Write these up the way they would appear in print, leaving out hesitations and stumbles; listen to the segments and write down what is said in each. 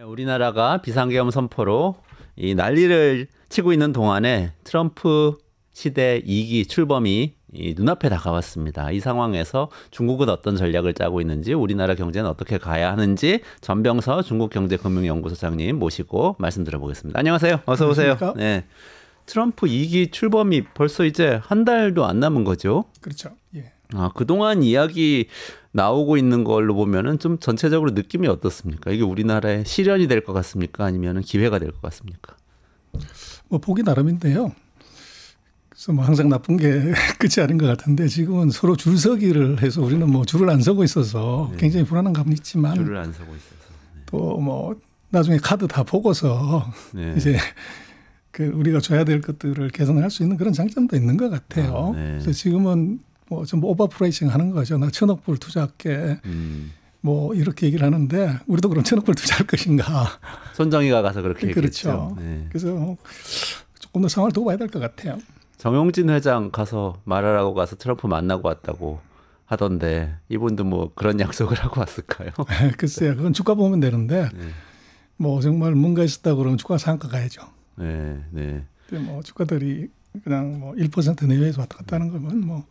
우리나라가 비상계엄 선포로 이 난리를 치고 있는 동안에 트럼프 시대 2기 출범이 눈앞에 다가왔습니다. 이 상황에서 중국은 어떤 전략을 짜고 있는지, 우리나라 경제는 어떻게 가야 하는지 전병서 중국경제금융연구소장님 모시고 말씀 들어보겠습니다. 안녕하세요. 어서 오세요. 네. 트럼프 2기 출범이 벌써 이제 한 달도 안 남은 거죠? 그렇죠. 예. 그동안 이야기 나오고 있는 걸로 보면은 좀 전체적으로 느낌이 어떻습니까? 이게 우리나라의 실현이 될 것 같습니까? 아니면은 기회가 될 것 같습니까? 뭐 보기 나름인데요. 그래서 뭐 항상 나쁜 게 끝이 아닌 것 같은데, 지금은 서로 줄서기를 해서 우리는 뭐 줄을 안 서고 있어서 굉장히 불안한 감은 있지만, 줄을 안 서고 있어서 또 뭐 나중에 카드 다 보고서 이제 그 우리가 줘야 될 것들을 개선할 수 있는 그런 장점도 있는 것 같아요. 그래서 지금은 뭐 전부 오버프라이싱 하는 거죠. 나 1,000억 불 투자할게. 뭐 이렇게 얘기를 하는데, 우리도 그럼 1,000억 불 투자할 것인가? 손정희가 가서 그렇게 그렇죠. 얘기했죠. 그래서 조금 더 상황을 두고 봐야 될 것 같아요. 정용진 회장 가서 말하라고 가서 트럼프 만나고 왔다고 하던데, 이분도 뭐 그런 약속을 하고 왔을까요? 글쎄요. 그건 주가 보면 되는데 뭐 정말 뭔가 있었다고 그러면 주가 상한가 가야죠. 근데 뭐 주가들이 그냥 뭐 1% 내외에서 왔다 갔다 하는 거면 뭐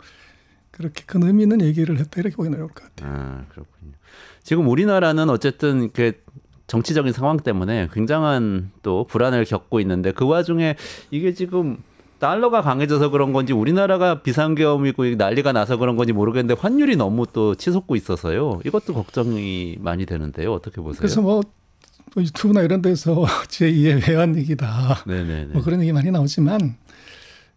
그렇게 큰 의미 있는 얘기를 했다 이렇게 보기는 어려울 것 같아요. 그렇군요. 지금 우리나라는 어쨌든 그 정치적인 상황 때문에 굉장한 또 불안을 겪고 있는데, 그 와중에 이게 지금 달러가 강해져서 그런 건지, 우리나라가 비상계엄이고 난리가 나서 그런 건지 모르겠는데 환율이 너무 또 치솟고 있어서요. 이것도 걱정이 많이 되는데요. 어떻게 보세요? 그래서 뭐 유튜브나 이런 데서 제2의 회환위기다. 뭐 그런 얘기 많이 나오지만,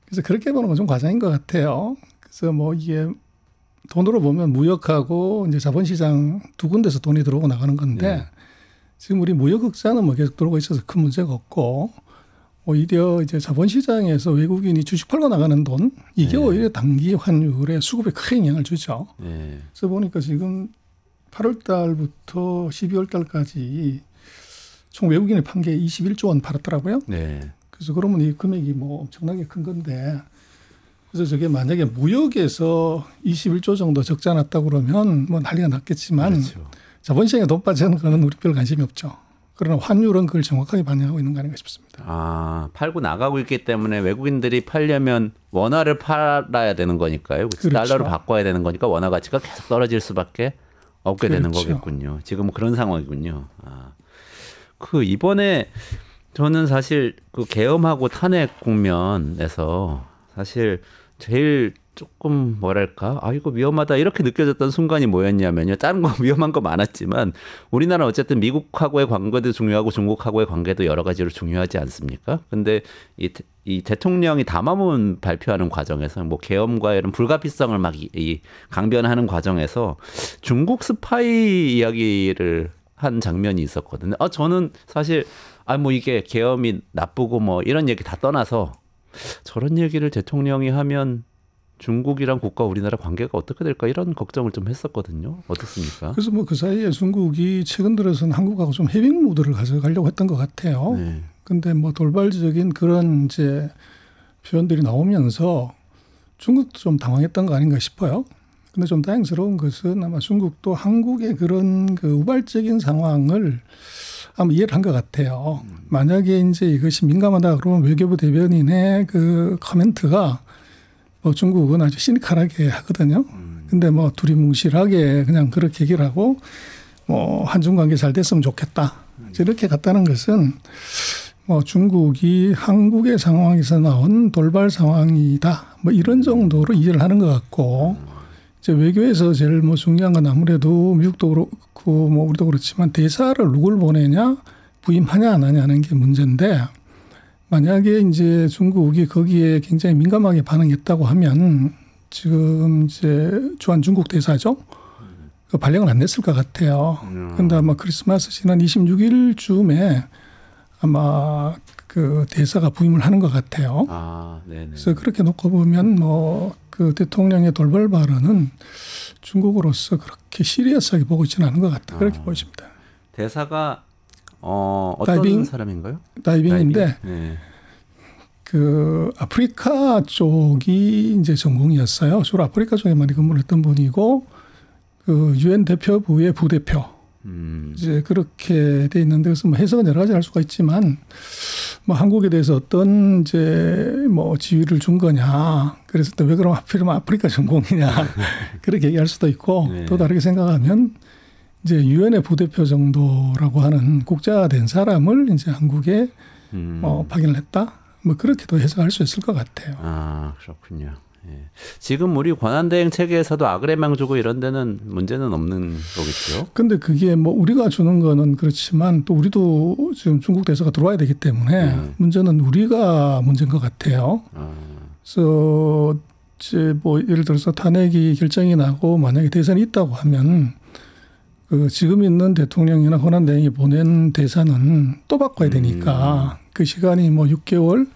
그래서 그렇게 보는 건 좀 과장인 것 같아요. 그래서 뭐 이게 돈으로 보면 무역하고 이제 자본시장 두 군데서 돈이 들어오고 나가는 건데, 지금 우리 무역 흑자는 뭐 계속 들어오고 있어서 큰 문제가 없고, 오히려 이제 자본시장에서 외국인이 주식 팔고 나가는 돈, 이게 오히려 단기 환율에 수급에 큰 영향을 주죠. 그래서 보니까 지금 8월 달부터 12월 달까지 총 외국인이 판 게 21조 원 팔았더라고요. 그래서 그러면 이 금액이 뭐 엄청나게 큰 건데, 그래서 저게 만약에 무역에서 21조 정도 적자 났다고 그러면 뭐 난리가 났겠지만, 자본시장에 돈 빠지는 거는 우리 별 관심이 없죠. 그러나 환율은 그걸 정확하게 반영하고 있는 거 아닌가 싶습니다. 팔고 나가고 있기 때문에 외국인들이 팔려면 원화를 팔아야 되는 거니까요. 그렇죠? 달러로 바꿔야 되는 거니까 원화 가치가 계속 떨어질 수밖에 없게 되는 거겠군요. 지금은 그런 상황이군요. 그 이번에 저는 사실 그 계엄하고 탄핵 국면에서 사실 제일 조금 뭐랄까, 이거 위험하다 이렇게 느껴졌던 순간이 뭐였냐면요. 다른 거 위험한 거 많았지만, 우리나라 어쨌든 미국하고의 관계도 중요하고 중국하고의 관계도 여러 가지로 중요하지 않습니까? 근데 이 대통령이 담화문 발표하는 과정에서 뭐 계엄과 이런 불가피성을 막 강변하는 과정에서 중국 스파이 이야기를 한 장면이 있었거든요. 저는 사실 뭐 이게 계엄이 나쁘고 뭐 이런 얘기 다 떠나서, 저런 얘기를 대통령이 하면 중국이랑 국가 우리나라 관계가 어떻게 될까 이런 걱정을 좀 했었거든요. 어떻습니까? 그래서 뭐 그 사이에 중국이 최근 들어서는 한국하고 좀 해빙 모드를 가져가려고 했던 것 같아요. 근데 뭐 돌발적인 그런 이제 표현들이 나오면서 중국도 좀 당황했던 거 아닌가 싶어요. 근데 좀 다행스러운 것은 아마 중국도 한국의 그런 그 우발적인 상황을 아마 이해를 한 것 같아요. 만약에 이제 이것이 민감하다 그러면 외교부 대변인의 그 코멘트가 뭐 중국은 아주 시니컬하게 하거든요. 근데 뭐 두리뭉실하게 그냥 그렇게 얘기를 하고, 뭐 한중 관계 잘 됐으면 좋겠다, 이렇게 갔다는 것은 뭐 중국이 한국의 상황에서 나온 돌발 상황이다, 뭐 이런 정도로 이해를 하는 것 같고, 이제 외교에서 제일 뭐 중요한 건 아무래도 미국도 그렇고 뭐 우리도 그렇지만 대사를 누굴 보내냐, 부임하냐 안 하냐는 게 문제인데, 만약에 이제 중국이 거기에 굉장히 민감하게 반응했다고 하면, 지금 이제 주한 중국 대사죠, 그 발령을 안 냈을 것 같아요. 그런데 아마 크리스마스 지난 26일쯤에 아마 그 대사가 부임을 하는 것 같아요. 그래서 그렇게 놓고 보면 뭐 그 대통령의 돌발 발언은 중국으로서 그렇게 시리어스하게 보고 있지는 않은 것 같다, 그렇게 보여집니다. 대사가 어떤 사람인가요? 다이빙인데 그 아프리카 쪽이 이제 전공이었어요. 주로 아프리카 쪽에 많이 근무를 했던 분이고, 그 유엔 대표부의 부대표, 이제 그렇게 돼 있는데 그래서 뭐 해석은 여러 가지 할 수가 있지만 뭐 한국에 대해서 어떤 이제 뭐 지위를 준 거냐. 그래서 또 왜 그럼 하필이면 아프리카 전공이냐. 그렇게 얘기할 수도 있고 네. 또 다르게 생각하면 이제 유엔의 부대표 정도라고 하는 국제화된 사람을 이제 한국에 파견을 했다. 뭐 그렇게도 해석할 수 있을 것 같아요. 아, 그렇군요. 예. 지금 우리 권한대행 체계에서도 아그레망 주고 이런 데는 문제는 없는 거겠죠? 근데 그게 뭐 우리가 주는 거는 그렇지만 또 우리도 지금 중국 대사가 들어와야 되기 때문에 문제는 우리가 문제인 것 같아요. 그래서 이제 뭐 예를 들어서 탄핵이 결정이 나고 만약에 대선이 있다고 하면 그 지금 있는 대통령이나 권한대행이 보낸 대사는 또 바꿔야 되니까 그 시간이 뭐 6개월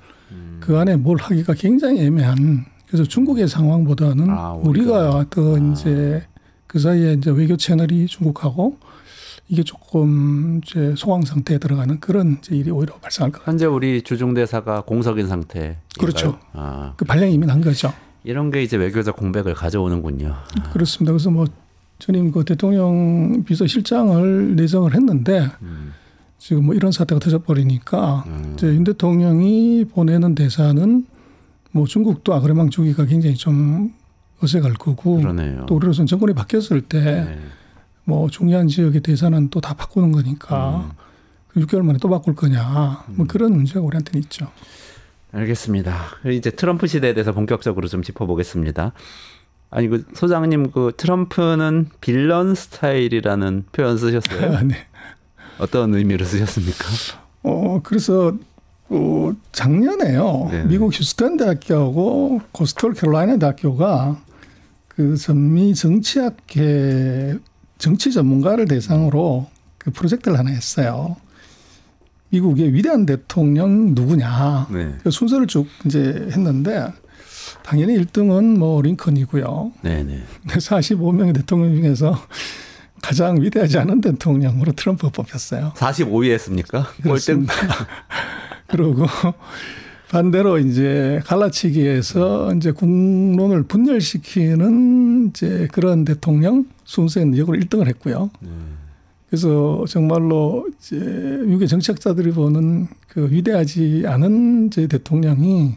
그 안에 뭘 하기가 굉장히 애매한. 그래서 중국의 상황보다는 우리가 더 이제 그 사이에 이제 외교 채널이 중국하고 이게 조금 이제 소강 상태에 들어가는 그런 이제 일이 오히려 발생할 것 같아요. 현재 우리 주중대사가 공석인 상태. 그렇죠. 아, 그 발령이 이미 난 거죠. 이런 게 이제 외교적 공백을 가져오는군요. 그렇습니다. 그래서 뭐 전임 그 대통령 비서실장을 내정을 했는데 지금 뭐 이런 사태가 터져버리니까 이제 윤 대통령이 보내는 대사는 뭐 중국도 아그레망 주기가 굉장히 좀 어색할 거고 그러네요. 또 우리로서는 정권이 바뀌었을 때 뭐 중요한 지역의 대사는 또 다 바꾸는 거니까 6개월 만에 또 바꿀 거냐 뭐 그런 문제가 우리한테는 있죠. 알겠습니다. 이제 트럼프 시대에 대해서 본격적으로 좀 짚어보겠습니다. 아니 그 소장님 그 트럼프는 빌런 스타일이라는 표현 쓰셨어요? 네. 어떤 의미로 쓰셨습니까? 그래서 작년에요. 네. 미국 휴스턴 대학교하고 코스털 캐롤라이나 대학교가 그 전미 정치학회 정치 전문가를 대상으로 그 프로젝트를 하나 했어요. 미국의 위대한 대통령 누구냐. 네. 그 순서를 쭉 이제 했는데 당연히 1등은 뭐 링컨이고요. 네네. 45명의 대통령 중에서 가장 위대하지 않은 대통령으로 트럼프가 뽑혔어요. 45위 했습니까? 꼴등. 그리고 반대로 이제 갈라치기에서 이제 국론을 분열시키는 이제 그런 대통령 순서에는 역으로 1등을 했고요. 그래서 정말로 이제 미국의 정치학자들이 보는 그 위대하지 않은 제 대통령이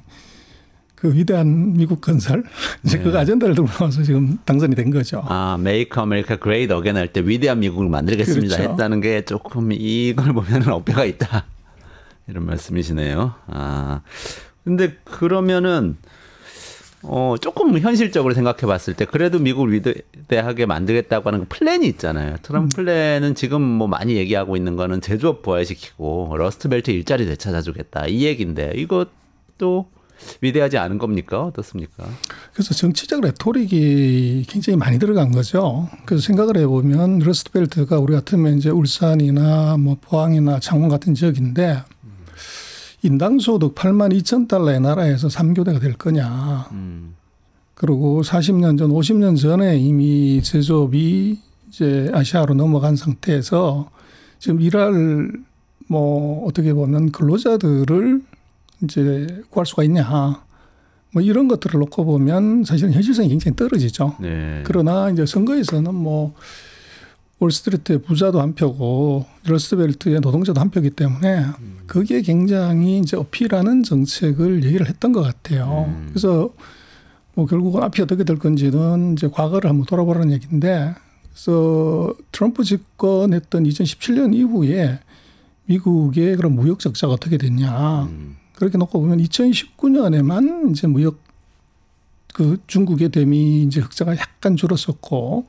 그 위대한 미국 건설 이제 그 아젠다를 들고 나와서 지금 당선이 된 거죠. 아, Make America Great Again 할 때 위대한 미국을 만들겠습니다. 그렇죠. 했다는 게 조금 이걸 보면은 어폐가 있다. 이런 말씀이시네요. 아, 근데 그러면은 조금 현실적으로 생각해 봤을 때 그래도 미국을 위대하게 만들겠다고 하는 플랜이 있잖아요. 트럼프 플랜은 지금 뭐 많이 얘기하고 있는 거는 제조업 부활시키고 러스트벨트 일자리 되찾아주겠다. 이 얘기인데 이것도 위대하지 않은 겁니까? 어떻습니까? 그래서 정치적 레토릭이 굉장히 많이 들어간 거죠. 그래서 생각을 해보면 러스트벨트가 우리 같으면 이제 울산이나 뭐 포항이나 창원 같은 지역인데 인당 소득 82,000달러의 나라에서 3교대가 될 거냐. 그리고 40년 전, 50년 전에 이미 제조업이 이제 아시아로 넘어간 상태에서 지금 일할 뭐 어떻게 보면 근로자들을 이제 구할 수가 있냐. 뭐 이런 것들을 놓고 보면 사실은 현실성이 굉장히 떨어지죠. 네. 그러나 이제 선거에서는 뭐 월스트리트의 부자도 한 표고 러스트벨트의 노동자도 한 표이기 때문에 거기에 굉장히 이제 어필하는 정책을 얘기를 했던 것 같아요. 그래서 뭐 결국은 앞이 어떻게 될 건지는 이제 과거를 한번 돌아보라는 얘기인데 그래서 트럼프 집권했던 2017년 이후에 미국의 그런 무역 적자가 어떻게 됐냐. 그렇게 놓고 보면 2019년에만 이제 무역 그 중국의 대미 이제 흑자가 약간 줄었었고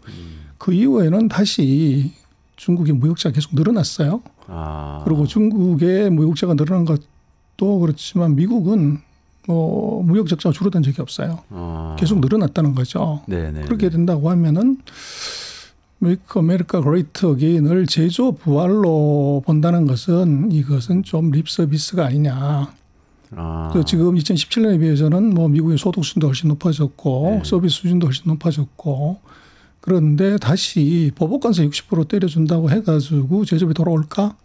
그 이후에는 다시 중국의 무역자가 계속 늘어났어요. 그리고 중국의 무역자가 늘어난 것도 그렇지만 미국은 무역 적자가 줄어든 적이 없어요. 계속 늘어났다는 거죠. 네네. 그렇게 된다고 하면은 Make America Great Again을 제조 부활로 본다는 것은 이것은 좀 립 서비스가 아니냐. 그래서 지금 2017년에 비해서는 뭐 미국의 소득 수준도 훨씬 높아졌고 서비스 수준도 훨씬 높아졌고 그런데 다시 보복관세 60% 때려준다고 해가지고 제조업이 돌아올까?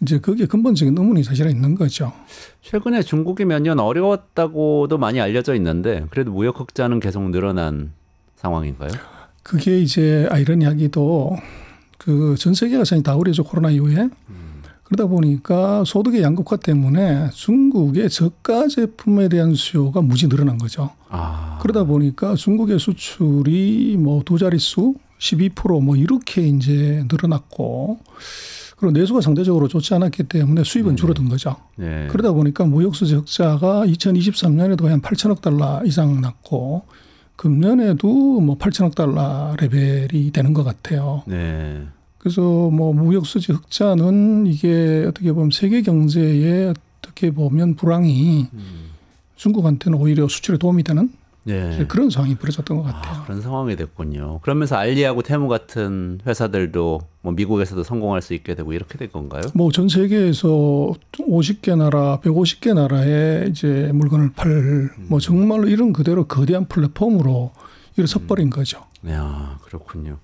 이제 그게 근본적인 의문이 사실은 있는 거죠. 최근에 중국이 몇 년 어려웠다고도 많이 알려져 있는데 그래도 무역 흑자는 계속 늘어난 상황인가요? 그게 이제 아이러니하기도 그 전 세계가 사실 다 그래죠. 코로나 이후에. 그러다 보니까 소득의 양극화 때문에 중국의 저가 제품에 대한 수요가 무지 늘어난 거죠. 그러다 보니까 중국의 수출이 뭐 두 자릿수 12% 이렇게 이제 늘어났고, 그리고 내수가 상대적으로 좋지 않았기 때문에 수입은 줄어든 거죠. 네. 그러다 보니까 무역수지 적자가 2023년에도 한 8천억 달러 이상 났고, 금년에도 뭐 8천억 달러 레벨이 되는 것 같아요. 네. 그래서 뭐 무역수지 흑자는 이게 어떻게 보면 세계 경제에 어떻게 보면 불황이 중국한테는 오히려 수출에 도움이 되는 네. 그런 상황이 벌어졌던 것 같아요. 그런 상황이 됐군요. 그러면서 알리하고 테무 같은 회사들도 뭐 미국에서도 성공할 수 있게 되고 이렇게 된 건가요? 뭐 전 세계에서 50개 나라, 150개 나라에 이제 물건을 뭐 정말로 이런 그대로 거대한 플랫폼으로 이를 섰버린 거죠. 야, 그렇군요.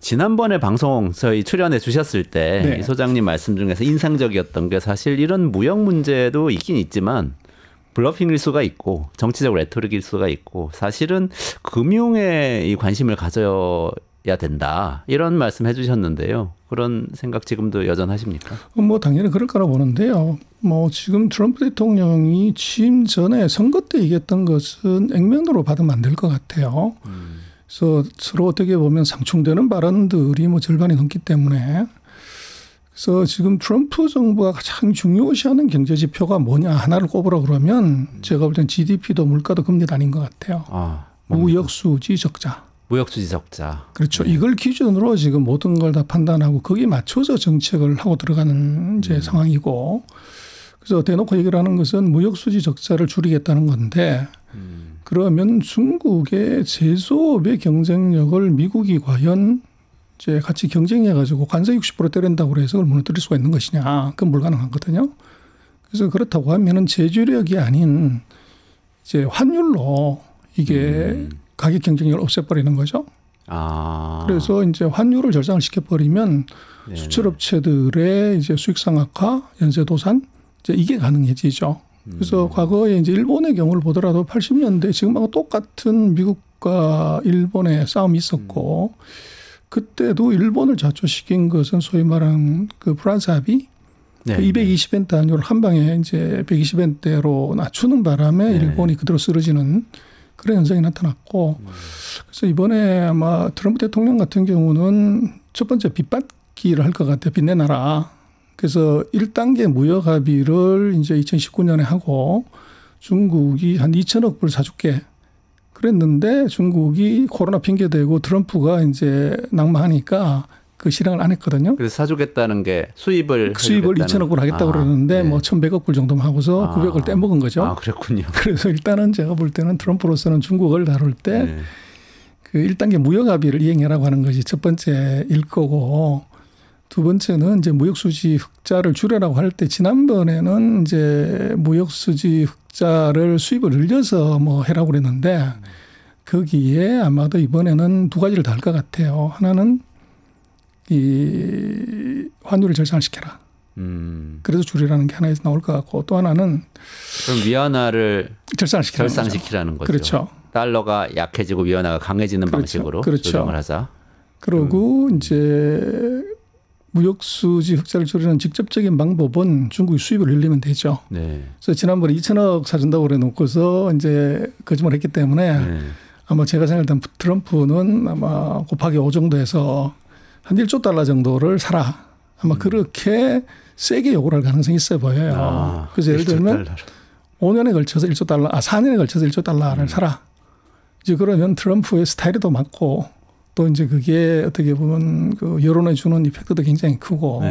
지난번에 방송 저희 출연해 주셨을 때 네. 이 소장님 말씀 중에서 인상적이었던 게 사실 이런 무역 문제도 있긴 있지만 블러핑일 수가 있고 정치적 레토릭일 수가 있고 사실은 금융에 이 관심을 가져야 된다 이런 말씀 해주셨는데요. 그런 생각 지금도 여전하십니까? 뭐 당연히 그럴 거라 보는데요. 뭐 지금 트럼프 대통령이 취임 전에 선거 때 얘기했던 것은 액면으로 받으면 안 될 것 같아요. 그래서 서로 어떻게 보면 상충되는 발언들이 뭐 절반이 넘기 때문에, 그래서 지금 트럼프 정부가 가장 중요시하는 경제 지표가 뭐냐 하나를 꼽으라 그러면 제가 볼 땐 GDP도 물가도 금리도 아닌 것 같아요. 무역수지 적자. 무역수지 적자. 그렇죠. 네. 이걸 기준으로 지금 모든 걸 다 판단하고 거기에 맞춰서 정책을 하고 들어가는 이제 상황이고, 그래서 대놓고 얘기를 하는 것은 무역수지 적자를 줄이겠다는 건데, 그러면 중국의 제조업의 경쟁력을 미국이 과연 이제 같이 경쟁해가지고 관세 60% 때린다고 해서 그걸 무너뜨릴 수가 있는 것이냐? 그건 불가능하거든요. 그래서 그렇다고 하면은 제조력이 아닌 이제 환율로 이게 가격 경쟁력을 없애버리는 거죠. 그래서 이제 환율을 절상을 시켜버리면 수출업체들의 이제 수익성 악화, 연쇄 도산, 이제 이게 가능해지죠. 그래서 과거에 이제 일본의 경우를 보더라도 80년대 지금하고 똑같은 미국과 일본의 싸움이 있었고, 그때도 일본을 자초시킨 것은 소위 말하는 그 프랑스 합의, 네. 그 220엔 단위를 한 방에 이제 120엔대로 낮추는 바람에 일본이 그대로 쓰러지는 그런 현상이 나타났고, 그래서 이번에 아마 트럼프 대통령 같은 경우는 첫 번째 빚받기를 할 것 같아요. 빚내놔라. 그래서 1단계 무역 합의를 이제 2019년에 하고 중국이 한 2천억 불 사줄게 그랬는데 중국이 코로나 핑계대고 트럼프가 이제 낙마하니까 그 실행을 안 했거든요. 그래서 사주겠다는 게 수입을 2천억 불 하겠다고 그러는데 뭐 1,100억 불 정도만 하고서 900을 떼먹은 거죠. 그랬군요. 그래서 일단은 제가 볼 때는 트럼프로서는 중국을 다룰 때 그 1단계 무역 합의를 이행해라고 하는 것이 첫 번째일 거고, 두 번째는 이제 무역수지 흑자를 줄여라고 할 때 지난번에는 이제 무역수지 흑자를 수입을 늘려서 뭐 해라고 그랬는데 거기에 아마도 이번에는 두 가지를 다 할 것 같아요. 하나는 이 환율을 절상시켜라. 그래서 줄이라는 게 하나에서 나올 것 같고, 또 하나는 그럼 위안화를 절상시키라는 거죠. 그렇죠. 달러가 약해지고 위안화가 강해지는 방식으로 조정을 하자. 그리고 이제 무역수지 흑자를 줄이는 직접적인 방법은 중국이 수입을 늘리면 되죠. 그래서 지난번에 2천억 사준다고 그래 놓고서 이제 거짓말 했기 때문에 아마 제가 생각할 땐 트럼프는 아마 곱하기 5 정도 해서 한 1조 달러 정도를 사라. 아마 그렇게 세게 요구를 할 가능성이 있어 보여요. 그래서 예를 들면 5년에 걸쳐서 1조 달러, 4년에 걸쳐서 1조 달러를 사라. 이제 그러면 트럼프의 스타일에도 맞고 또 이제 그게 어떻게 보면 그 여론에 주는 이펙트도 굉장히 크고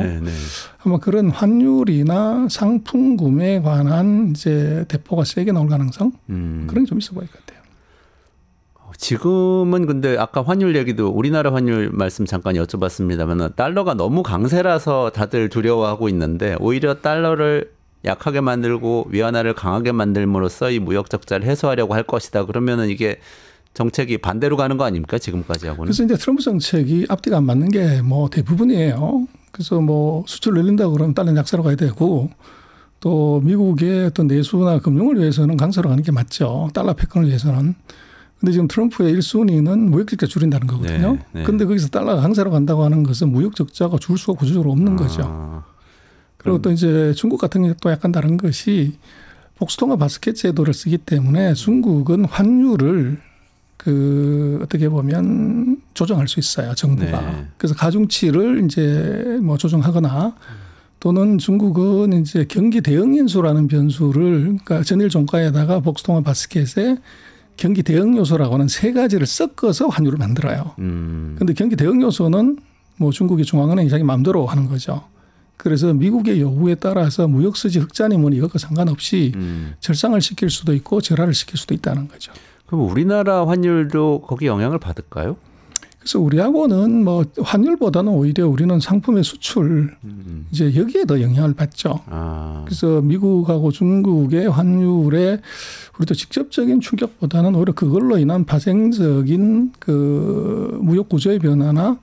아마 그런 환율이나 상품 구매에 관한 이제 대포가 세게 나올 가능성 그런 게 좀 있어 보일 것 같아요. 지금은 근데 아까 환율 얘기도 우리나라 환율 말씀 잠깐 여쭤봤습니다만 달러가 너무 강세라서 다들 두려워하고 있는데 오히려 달러를 약하게 만들고 위안화를 강하게 만들므로써 이 무역 적자를 해소하려고 할 것이다. 그러면은 이게 정책이 반대로 가는 거 아닙니까? 지금까지 하고는. 그래서 이제 트럼프 정책이 앞뒤가 안 맞는 게 뭐 대부분이에요. 그래서 뭐 수출 늘린다고 그러면 달러 약세로 가야 되고 또 미국의 어떤 내수나 금융을 위해서는 강세로 가는 게 맞죠. 달러 패권을 위해서는. 근데 지금 트럼프의 1순위는 무역 적자 줄인다는 거거든요. 그런데 거기서 달러가 강세로 간다고 하는 것은 무역 적자가 줄 수가 구조적으로 없는 거죠. 그리고 또 이제 중국 같은 경우는 또 약간 다른 것이 복수통화 바스켓 제도를 쓰기 때문에 중국은 환율을 어떻게 보면 조정할 수 있어요, 정부가. 그래서 가중치를 이제 뭐 조정하거나 또는 중국은 이제 경기 대응 인수라는 변수를 그러니까 전일 종가에다가 복수통화 바스켓에 경기 대응 요소라고 하는 세 가지를 섞어서 환율을 만들어요. 그런데 경기 대응 요소는 뭐 중국의 중앙은행이 자기 마음대로 하는 거죠. 그래서 미국의 요구에 따라서 무역수지 흑자니 뭐니 이것과 상관없이 절상을 시킬 수도 있고 절하를 시킬 수도 있다는 거죠. 그럼 우리나라 환율도 거기 영향을 받을까요? 그래서 우리하고는 뭐 환율보다는 오히려 우리는 상품의 수출 이제 여기에 더 영향을 받죠. 그래서 미국하고 중국의 환율에 우리도 직접적인 충격보다는 오히려 그걸로 인한 파생적인 그 무역 구조의 변화나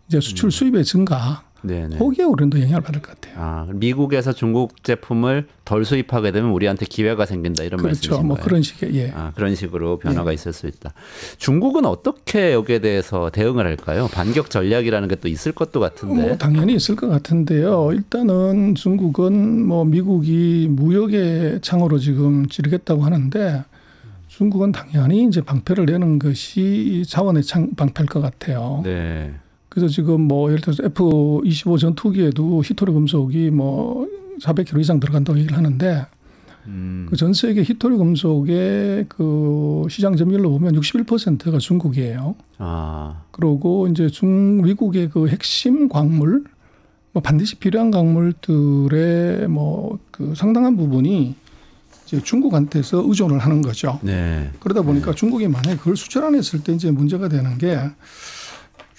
이제 수출 수입의 증가. 거기에 우리는 더 영향을 받을 것 같아요. 미국에서 중국 제품을 덜 수입하게 되면 우리한테 기회가 생긴다 이런 말씀이신가요? 그렇죠. 뭐 그런 식의 그런 식으로 변화가 있을 수 있다. 중국은 어떻게 여기에 대해서 대응을 할까요? 반격 전략이라는 게 또 있을 것도 같은데. 뭐 당연히 있을 것 같은데요. 일단은 중국은 뭐 미국이 무역의 창으로 지금 찌르겠다고 하는데 중국은 당연히 이제 방패를 내는 것이 자원의 방패일 것 같아요. 네. 그래서 지금 뭐 예를 들어서 F-25 전투기에도 히토리 금속이 뭐 400kg 이상 들어간다고 얘기를 하는데 그 전 세계 히토리 금속의 그 시장 점유율로 보면 61%가 중국이에요. 그리고 이제 미국의 그 핵심 광물, 뭐 반드시 필요한 광물들의 뭐 그 상당한 부분이 이제 중국한테서 의존을 하는 거죠. 그러다 보니까 중국이 만약에 그걸 수출 안 했을 때 이제 문제가 되는 게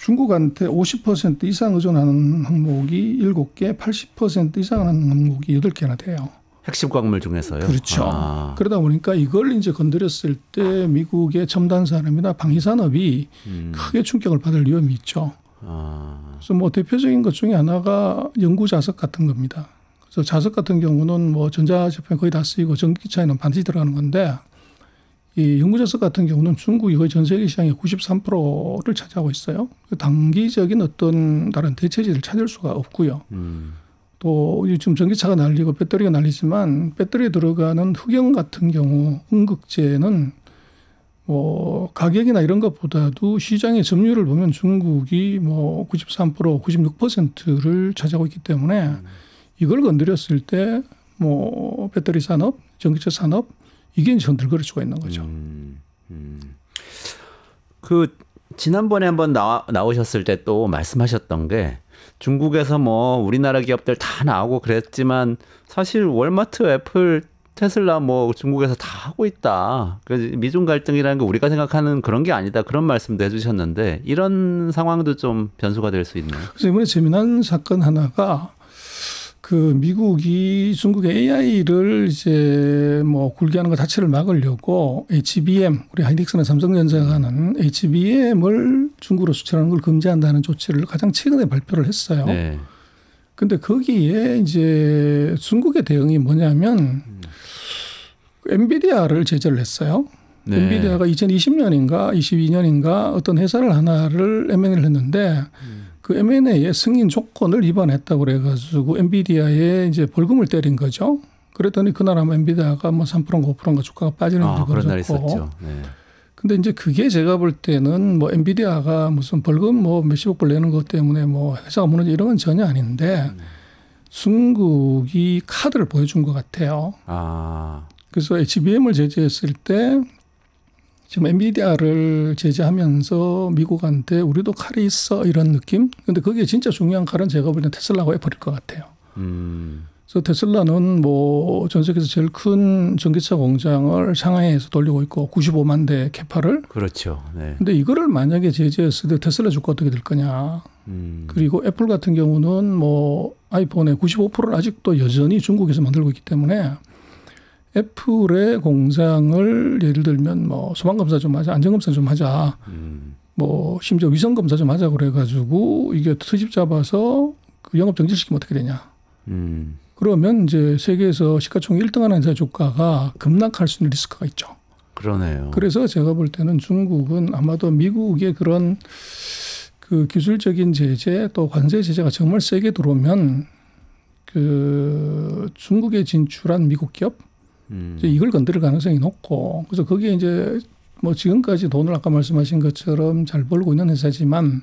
중국한테 50% 이상 의존하는 항목이 7개, 80% 이상 하는 항목이 8개나 돼요. 핵심 광물 중에서요? 그렇죠. 그러다 보니까 이걸 이제 건드렸을 때 미국의 첨단 산업이나 방위 산업이 크게 충격을 받을 위험이 있죠. 그래서 뭐 대표적인 것 중에 하나가 연구 자석 같은 겁니다. 그래서 자석 같은 경우는 뭐 전자제품에 거의 다 쓰이고 전기차에는 반드시 들어가는 건데 이 연구자석 같은 경우는 중국이 거의 전 세계 시장의 93%를 차지하고 있어요. 단기적인 어떤 다른 대체지를 찾을 수가 없고요. 또 지금 전기차가 날리고 배터리가 날리지만 배터리에 들어가는 흑연 같은 경우 음극재는 뭐 가격이나 이런 것보다도 시장의 점유율을 보면 중국이 뭐 93%, 96%를 차지하고 있기 때문에 이걸 건드렸을 때 뭐 배터리 산업, 전기차 산업 이게 이제 흔들거릴 수가 있는 거죠. 그 지난번에 한번 나오셨을 때 또 말씀하셨던 게 중국에서 뭐 우리나라 기업들 다 나오고 그랬지만 사실 월마트, 애플, 테슬라 뭐 중국에서 다 하고 있다. 그래서 미중 갈등이라는 게 우리가 생각하는 그런 게 아니다. 그런 말씀도 해주셨는데 이런 상황도 좀 변수가 될 수 있나요? 그래서 이번에 재미난 사건 하나가 그 미국이 중국의 AI를 이제 뭐 굴게 하는 것 자체를 막으려고 HBM, 우리 하이닉스나 삼성전자가 하는 HBM을 중국으로 수출하는 걸 금지한다는 조치를 가장 최근에 발표를 했어요. 근데 거기에 이제 중국의 대응이 뭐냐면 엔비디아를 제재를 했어요. 엔비디아가 2020년인가 22년인가 어떤 회사를 하나를 M&A를 했는데 그 M&A의 승인 조건을 위반했다고 그래가지고 엔비디아에 이제 벌금을 때린 거죠. 그랬더니 그날 아마 엔비디아가 뭐 3%인가 5%인가 주가가 빠지는 일이 그런 날이 벌어졌고. 있었죠. 근데 이제 그게 제가 볼 때는 뭐 엔비디아가 무슨 벌금 뭐 몇십억 불 내는 것 때문에 뭐 회사가 무너져 이런 건 전혀 아닌데 중국이 카드를 보여준 것 같아요. 그래서 HBM을 제재했을 때 지금 엔비디아를 제재하면서 미국한테 우리도 칼이 있어 이런 느낌? 근데 그게 진짜 중요한 칼은 제가 볼 때 테슬라하고 애플일 것 같아요. 그래서 테슬라는 뭐 전 세계에서 제일 큰 전기차 공장을 상하이에서 돌리고 있고 95만 대 캐파를. 그렇죠. 근데 이거를 만약에 제재했을 때 테슬라 주가 어떻게 될 거냐. 그리고 애플 같은 경우는 뭐 아이폰의 95%를 아직도 여전히 중국에서 만들고 있기 때문에 애플의 공장을 예를 들면 뭐 소방검사 좀 하자, 안전검사 좀 하자, 뭐 심지어 위성검사 좀 하자 그래가지고 이게 트집 잡아서 그 영업 정지시키면 어떻게 되냐. 그러면 이제 세계에서 시가총액 1등하는 회사 주가가 급락할 수 있는 리스크가 있죠. 그러네요. 그래서 제가 볼 때는 중국은 아마도 미국의 그런 그 기술적인 제재 또 관세 제재가 정말 세게 들어오면 그 중국에 진출한 미국 기업 이제 이걸 건드릴 가능성이 높고 그래서 거기에 이제 뭐 지금까지 돈을 아까 말씀하신 것처럼 잘 벌고 있는 회사지만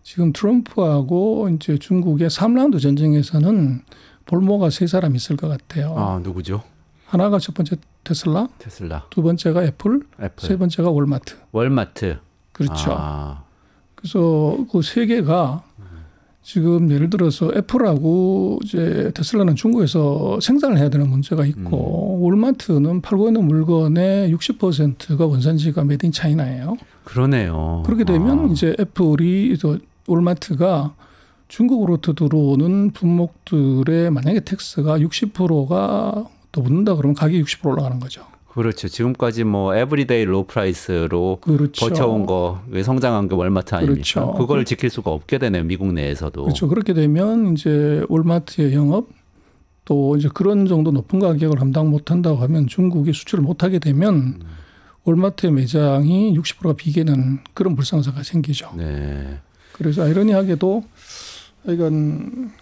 지금 트럼프하고 이제 중국의 3라운드 전쟁에서는 볼모가 3사람 있을 것 같아요. 아, 누구죠? 하나가 첫 번째 테슬라, 두 번째가 애플. 세 번째가 월마트. 그렇죠. 아. 그래서 그 세 개가 지금 예를 들어서 애플하고 이제 테슬라는 중국에서 생산을 해야 되는 문제가 있고 월마트는 팔고 있는 물건의 60%가 원산지가 메이드 인 차이나예요. 그러네요. 그렇게 되면 이제 애플이 월마트가 중국으로부터 들어오는 품목들의 만약에 텍스가 60%가 더 붙는다 그러면 가격이 60% 올라가는 거죠. 그렇죠. 지금까지 뭐 에브리데이 로우 프라이스로 그렇죠. 버텨온 거 성장한 게 월마트 아닙니까? 그렇죠. 그걸 지킬 수가 없게 되네요. 미국 내에서도. 그렇죠. 그렇게 되면 이제 월마트의 영업 또 이제 그런 정도 높은 가격을 감당 못한다고 하면 중국이 수출을 못하게 되면 월마트의 매장이 60%가 비게는 그런 불상사가 생기죠. 네. 그래서 아이러니하게도 하여간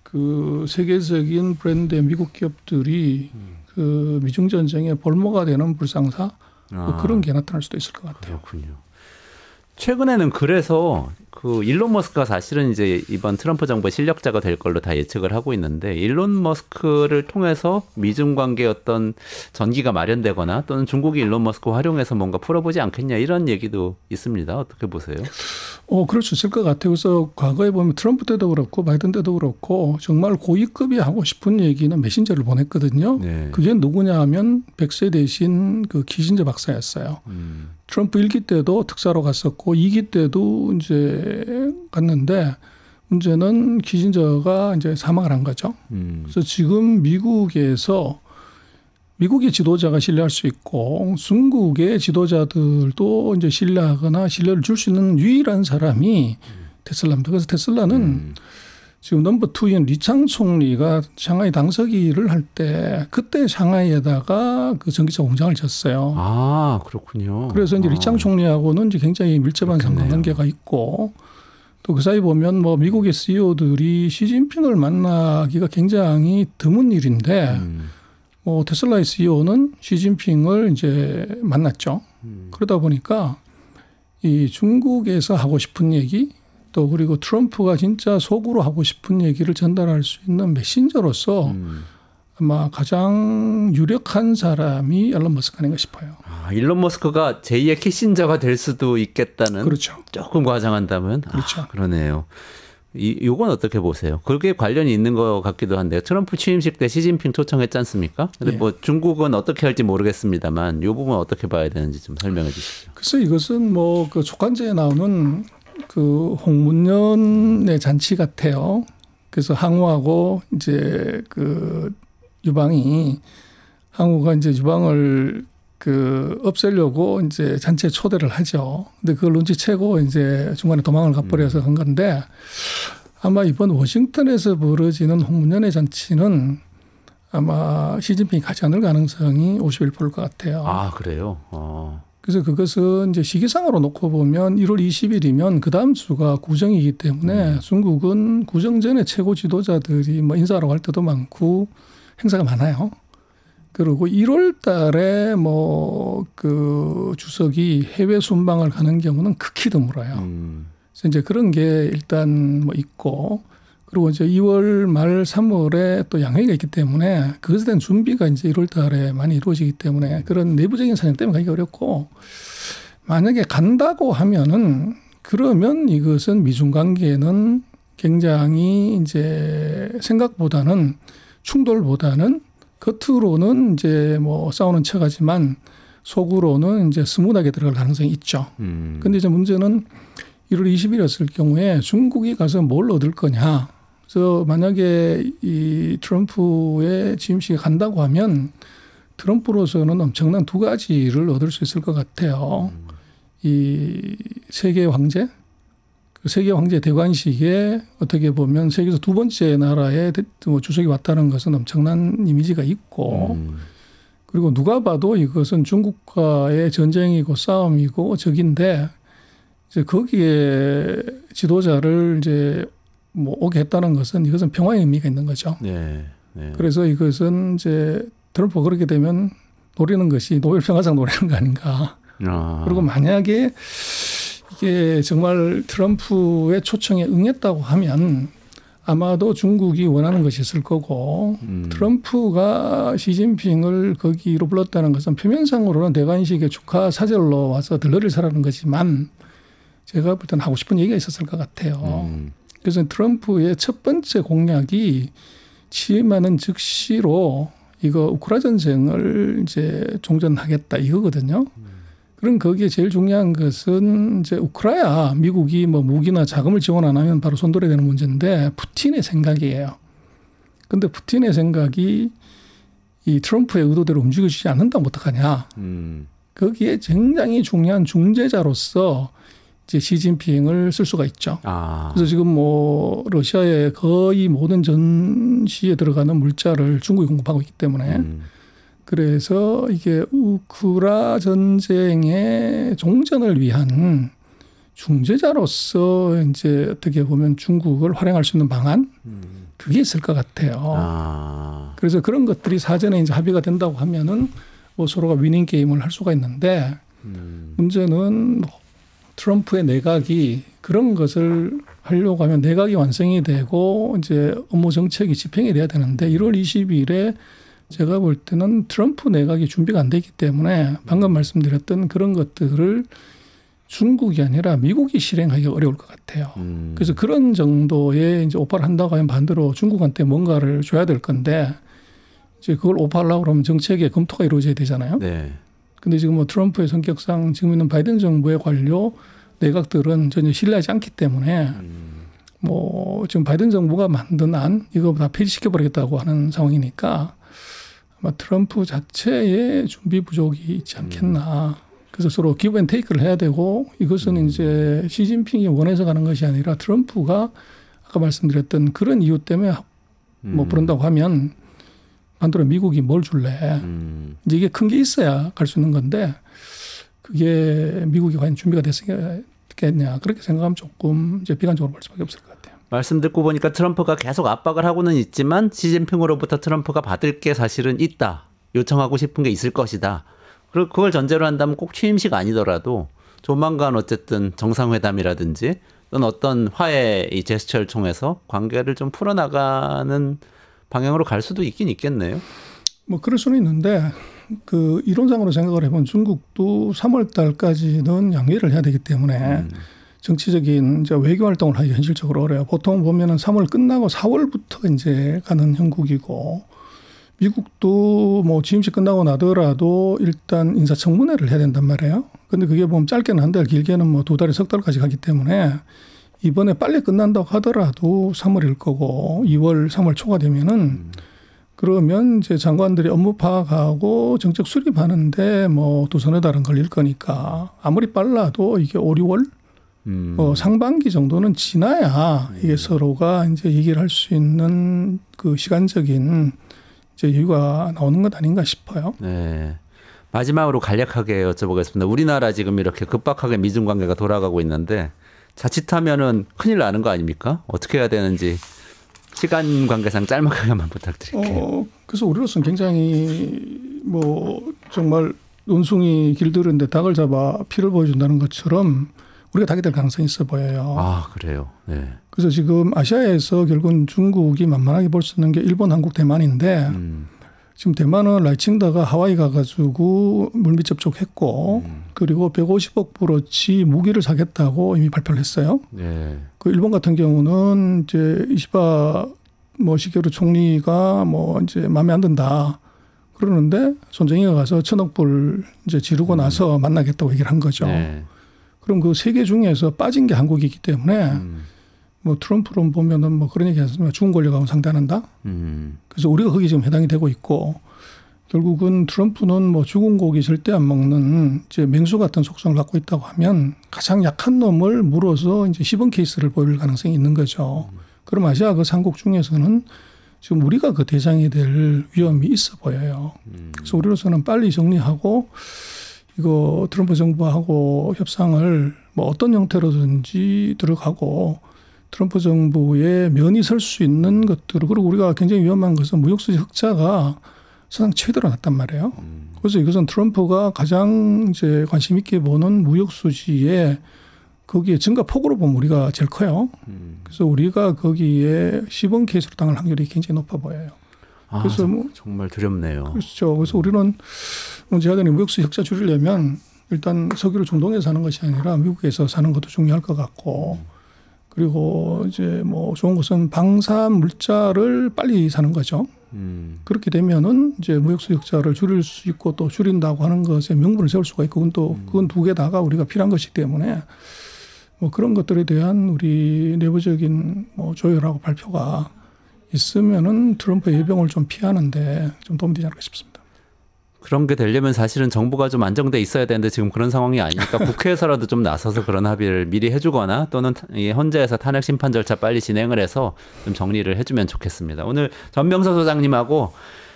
그 세계적인 브랜드의 미국 기업들이 그 미중 전쟁의 볼모가 되는 불상사 뭐 그런 게 나타날 수도 있을 것 같아요. 그렇군요. 최근에는 그래서 그 일론 머스크가 사실은 이제 이번 트럼프 정부의 실력자가 될 걸로 다 예측을 하고 있는데 일론 머스크를 통해서 미중 관계의 어떤 전기가 마련되거나 또는 중국이 일론 머스크 활용해서 뭔가 풀어보지 않겠냐 이런 얘기도 있습니다. 어떻게 보세요? 그렇죠. 있을 것 같아요. 그래서 과거에 보면 트럼프 때도 그렇고 바이든 때도 그렇고 정말 고위급이 하고 싶은 얘기는 메신저를 보냈거든요. 네. 그게 누구냐 하면 100세 대신 그 키신저 박사였어요. 트럼프 1기 때도 특사로 갔었고 2기 때도 이제 갔는데 문제는 키신저가 이제 사망을 한 거죠. 그래서 지금 미국에서 미국의 지도자가 신뢰할 수 있고 중국의 지도자들도 이제 신뢰하거나 신뢰를 줄 수 있는 유일한 사람이 테슬라입니다. 그래서 테슬라는 지금 넘버 2인 리창 총리가 샹하이 당서기를 할 때 그때 샹하이에다가 그 전기차 공장을 졌어요. 아, 그렇군요. 그래서 이제 리창 총리하고는 이제 굉장히 밀접한 상관관계가 있고 또 그 사이 보면 뭐 미국의 CEO들이 시진핑을 만나기가 굉장히 드문 일인데 뭐 테슬라의 CEO는 시진핑을 이제 만났죠. 그러다 보니까 이 중국에서 하고 싶은 얘기 또 그리고 트럼프가 진짜 속으로 하고 싶은 얘기를 전달할 수 있는 메신저로서 아마 가장 유력한 사람이 일론 머스크가 아닌가 싶어요. 일론 머스크가 제2의 키신저가 될 수도 있겠다는 그렇죠. 조금 과장한다면 그렇죠. 그러네요. 이건 어떻게 보세요? 그게 관련이 있는 것 같기도 한데요. 트럼프 취임식 때 시진핑 초청했지 않습니까? 근데 뭐 중국은 어떻게 할지 모르겠습니다만 이 부분 어떻게 봐야 되는지 좀 설명해 주시죠. 글쎄 이것은 뭐 그 촉간제에 나오는 그 홍문연의 잔치 같아요. 그래서 항우하고 이제 그 유방이 항우가 이제 유방을 그 없애려고 이제 잔치에 초대를 하죠. 근데 그걸 눈치채고 이제 중간에 도망을 가버려서 한 건데 아마 이번 워싱턴에서 벌어지는 홍문연의 잔치는 아마 시진핑이 가지 않을 가능성이 51%일 것 같아요. 아, 그래요? 그래서 그것은 이제 시기상으로 놓고 보면 1월 20일이면 그 다음 주가 구정이기 때문에 중국은 구정 전에 최고 지도자들이 뭐 인사하러 갈 때도 많고 행사가 많아요. 그리고 1월 달에 뭐 그 주석이 해외 순방을 가는 경우는 극히 드물어요. 그래서 이제 그런 게 일단 뭐 있고 그리고 이제 2월 말 3월에 또 양회가 있기 때문에 그것에 대한 준비가 이제 1월 달에 많이 이루어지기 때문에 그런 내부적인 사정 때문에 가기 어렵고 만약에 간다고 하면은 그러면 이것은 미중 관계는 굉장히 이제 생각보다는 충돌보다는 겉으로는 이제 뭐 싸우는 척하지만 속으로는 이제 스무하게 들어갈 가능성이 있죠. 근데 이제 문제는 1월 20일이었을 경우에 중국이 가서 뭘 얻을 거냐. 그래서 만약에 이 트럼프의 취임식에 간다고 하면 트럼프로서는 엄청난 두 가지를 얻을 수 있을 것 같아요. 이 세계 황제, 그 세계 황제 대관식에 어떻게 보면 세계에서 두 번째 나라의 주석이 왔다는 것은 엄청난 이미지가 있고 그리고 누가 봐도 이것은 중국과의 전쟁이고 싸움이고 적인데 이제 거기에 지도자를 이제 뭐 오게 했다는 것은 이것은 평화의 의미가 있는 거죠. 네. 네. 그래서 이것은 이제 트럼프가 그렇게 되면 노리는 것이 노벨 평화상 노리는 거 아닌가. 그리고 만약에 이게 정말 트럼프의 초청에 응했다고 하면 아마도 중국이 원하는 것이 있을 거고 트럼프가 시진핑을 거기로 불렀다는 것은 표면상으로는 대관식의 축하 사절로 와서 들러리를 사라는 거지만 제가 볼 때는 하고 싶은 얘기가 있었을 것 같아요. 그래서 트럼프의 첫 번째 공약이 취임하는 즉시로 이거 우크라이나 전쟁을 이제 종전하겠다 이거거든요. 그럼 거기에 제일 중요한 것은 이제 우크라이나 미국이 뭐 무기나 자금을 지원 안 하면 바로 손들어야 되는 문제인데 푸틴의 생각이에요. 그런데 푸틴의 생각이 이 트럼프의 의도대로 움직여주지 않는다면 어떡하냐. 거기에 굉장히 중요한 중재자로서 이제 시진핑을 쓸 수가 있죠. 그래서 지금 뭐 러시아의 거의 모든 전시에 들어가는 물자를 중국이 공급하고 있기 때문에 그래서 이게 우크라 전쟁의 종전을 위한 중재자로서 이제 어떻게 보면 중국을 활용할 수 있는 방안 그게 있을 것 같아요. 그래서 그런 것들이 사전에 이제 합의가 된다고 하면은 뭐 서로가 위닝 게임을 할 수가 있는데 문제는 트럼프의 내각이 그런 것을 하려고 하면 내각이 완성이 되고 이제 업무 정책이 집행이 돼야 되는데 1월 20일에 제가 볼 때는 트럼프 내각이 준비가 안 되기 때문에 방금 말씀드렸던 그런 것들을 중국이 아니라 미국이 실행하기가 어려울 것 같아요. 그래서 그런 정도의 이제 오파를 한다고 하면 반대로 중국한테 뭔가를 줘야 될 건데 이제 그걸 오파하려고 그러면 정책의 검토가 이루어져야 되잖아요. 네. 근데 지금 뭐 트럼프의 성격상 지금 있는 바이든 정부의 관료 내각들은 전혀 신뢰하지 않기 때문에 뭐 지금 바이든 정부가 만든 안 이거 다 폐지시켜버리겠다고 하는 상황이니까 아마 트럼프 자체의 준비 부족이 있지 않겠나. 그래서 서로 기브 앤 테이크를 해야 되고 이것은 이제 시진핑이 원해서 가는 것이 아니라 트럼프가 아까 말씀드렸던 그런 이유 때문에 뭐 부른다고 하면 반대로 미국이 뭘 줄래. 이제 이게 큰 게 있어야 갈 수 있는 건데 그게 미국이 과연 준비가 됐겠냐. 그렇게 생각하면 조금 이제 비관적으로 볼 수밖에 없을 것 같아요. 말씀 듣고 보니까 트럼프가 계속 압박을 하고는 있지만 시진핑으로부터 트럼프가 받을 게 사실은 있다. 요청하고 싶은 게 있을 것이다. 그리고 그걸 전제로 한다면 꼭 취임식 아니더라도 조만간 어쨌든 정상회담이라든지 또는 어떤 화해의 제스처를 통해서 관계를 좀 풀어나가는 방향으로 갈 수도 있긴 있겠네요. 뭐 그럴 수는 있는데 그 이론상으로 생각을 해보면 중국도 3월 달까지는 양해를 해야 되기 때문에 정치적인 이제 외교 활동을 하기 현실적으로 어려워요. 보통 보면은 3월 끝나고 4월부터 이제 가는 형국이고 미국도 뭐 취임식 끝나고 나더라도 일단 인사청문회를 해야 된단 말이에요. 근데 그게 보면 짧게는 한 달, 길게는 뭐 2달에 석 달까지 가기 때문에 이번에 빨리 끝난다고 하더라도 3월일 거고 2월, 3월 초가 되면은 그러면 이제 장관들이 업무 파악하고 정책 수립하는데 뭐 2-3 달은 걸릴 거니까 아무리 빨라도 이게 5, 6월 뭐 상반기 정도는 지나야 이게 서로가 이제 얘기를 할 수 있는 그 시간적인 이제 여유가 나오는 것 아닌가 싶어요. 네. 마지막으로 간략하게 여쭤보겠습니다. 우리나라 지금 이렇게 급박하게 미중 관계가 돌아가고 있는데 자칫하면은 큰일 나는 거 아닙니까? 어떻게 해야 되는지 시간 관계상 짤막하게만 부탁드릴게요. 그래서 우리로서는 굉장히 뭐 정말 논숭이 길들은데 닭을 잡아 피를 보여준다는 것처럼 우리가 닭이 될 가능성이 있어 보여요. 아, 그래요. 네. 그래서 지금 아시아에서 결국은 중국이 만만하게 볼 수 있는 게 일본, 한국, 대만인데 지금 대만은 라이칭다가 하와이 가가지고 물밑 접촉했고 그리고 150억 불어치 무기를 사겠다고 이미 발표를 했어요. 네. 그 일본 같은 경우는 이제 이시바 뭐 시게루 총리가 뭐 이제 마음에 안 든다 그러는데 손정희가 가서 1,000억 불 이제 지르고 나서 만나겠다고 얘기를 한 거죠. 네. 그럼 그 세 개 중에서 빠진 게 한국이기 때문에 뭐 트럼프로 보면은 뭐 그런 얘기 하셨지만 중국 권력하고 상대한다. 그래서 우리가 거기 지금 해당이 되고 있고 결국은 트럼프는 뭐 죽은 고기 절대 안 먹는 이제 맹수 같은 속성을 갖고 있다고 하면 가장 약한 놈을 물어서 이제 시범 케이스를 보일 가능성이 있는 거죠. 그럼 아시아 그 삼국 중에서는 지금 우리가 그 대상이 될 위험이 있어 보여요. 그래서 우리로서는 빨리 정리하고 이거 트럼프 정부하고 협상을 뭐 어떤 형태로든지 들어가고 트럼프 정부의 면이 설 수 있는 것들, 그리고 우리가 굉장히 위험한 것은 무역수지 흑자가 사상 최대로 났단 말이에요. 그래서 이것은 트럼프가 가장 이제 관심 있게 보는 무역수지에 거기에 증가 폭으로 보면 우리가 제일 커요. 그래서 우리가 거기에 시범 케이스로 당할 확률이 굉장히 높아 보여요. 그래서 정말 두렵네요. 그렇죠. 그래서 우리는 문제가 되는 무역수지 흑자 줄이려면 일단 석유를 중동에서 사는 것이 아니라 미국에서 사는 것도 중요할 것 같고, 그리고 이제 뭐 좋은 것은 방사 물자를 빨리 사는 거죠. 그렇게 되면은 이제 무역수지 흑자를 줄일 수 있고 또 줄인다고 하는 것에 명분을 세울 수가 있고, 그건 두 개 다가 우리가 필요한 것이기 때문에 뭐 그런 것들에 대한 우리 내부적인 뭐 조율하고 발표가 있으면은 트럼프의 예병을 좀 피하는데 좀 도움이 되지 않을까 싶습니다. 그런 게 되려면 사실은 정부가 좀 안정돼 있어야 되는데 지금 그런 상황이 아니니까 국회에서라도 좀 나서서 그런 합의를 미리 해주거나 또는 헌재에서 탄핵 심판 절차 빨리 진행을 해서 좀 정리를 해주면 좋겠습니다. 오늘 전병서 소장님하고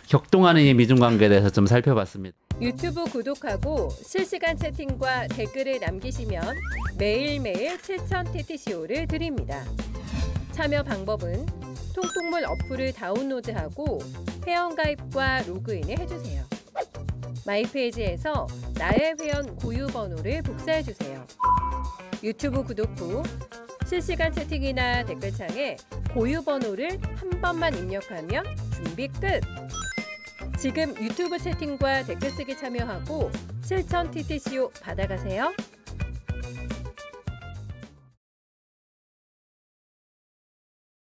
격동하는 이 미중 관계에 대해서 좀 살펴봤습니다. 유튜브 구독하고 실시간 채팅과 댓글을 남기시면 매일매일 7000TTCO를 드립니다. 참여 방법은 통통물 어플을 다운로드하고 회원가입과 로그인을 해주세요. 마이페이지에서 나의 회원 고유 번호를 복사해주세요. 유튜브 구독 후 실시간 채팅이나 댓글창에 고유 번호를 한 번만 입력하면 준비 끝! 지금 유튜브 채팅과 댓글 쓰기 참여하고 7000TTCO 받아가세요.